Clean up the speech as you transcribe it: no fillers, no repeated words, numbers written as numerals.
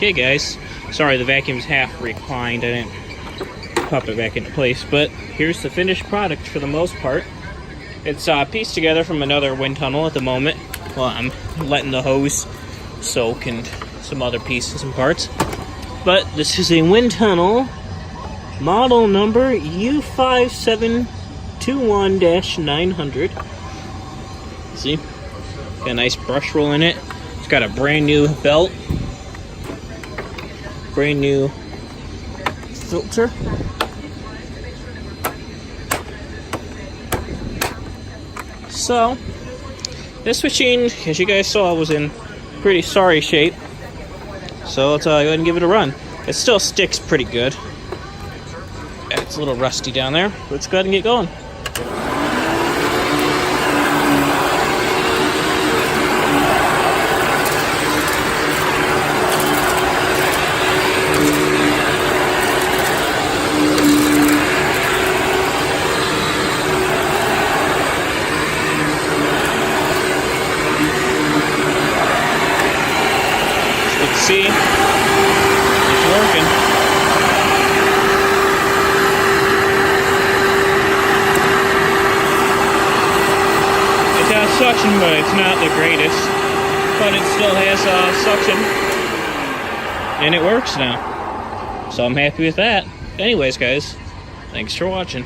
Okay guys, sorry the vacuum's half reclined. I didn't pop it back into place, but here's the finished product for the most part. It's pieced together from another wind tunnel at the moment. Well, I'm letting the hose soak and some other pieces and parts. But this is a wind tunnel, model number U5721-900. See? Got a nice brush roll in it. It's got a brand new belt. Brand new filter. So, this machine, as you guys saw, was in pretty sorry shape. So let's go ahead and give it a run. It still sticks pretty good. Yeah, it's a little rusty down there. Let's go ahead and get going. See, it's working. It has suction, but it's not the greatest. But it still has suction, and it works now. So I'm happy with that. Anyways, guys, thanks for watching.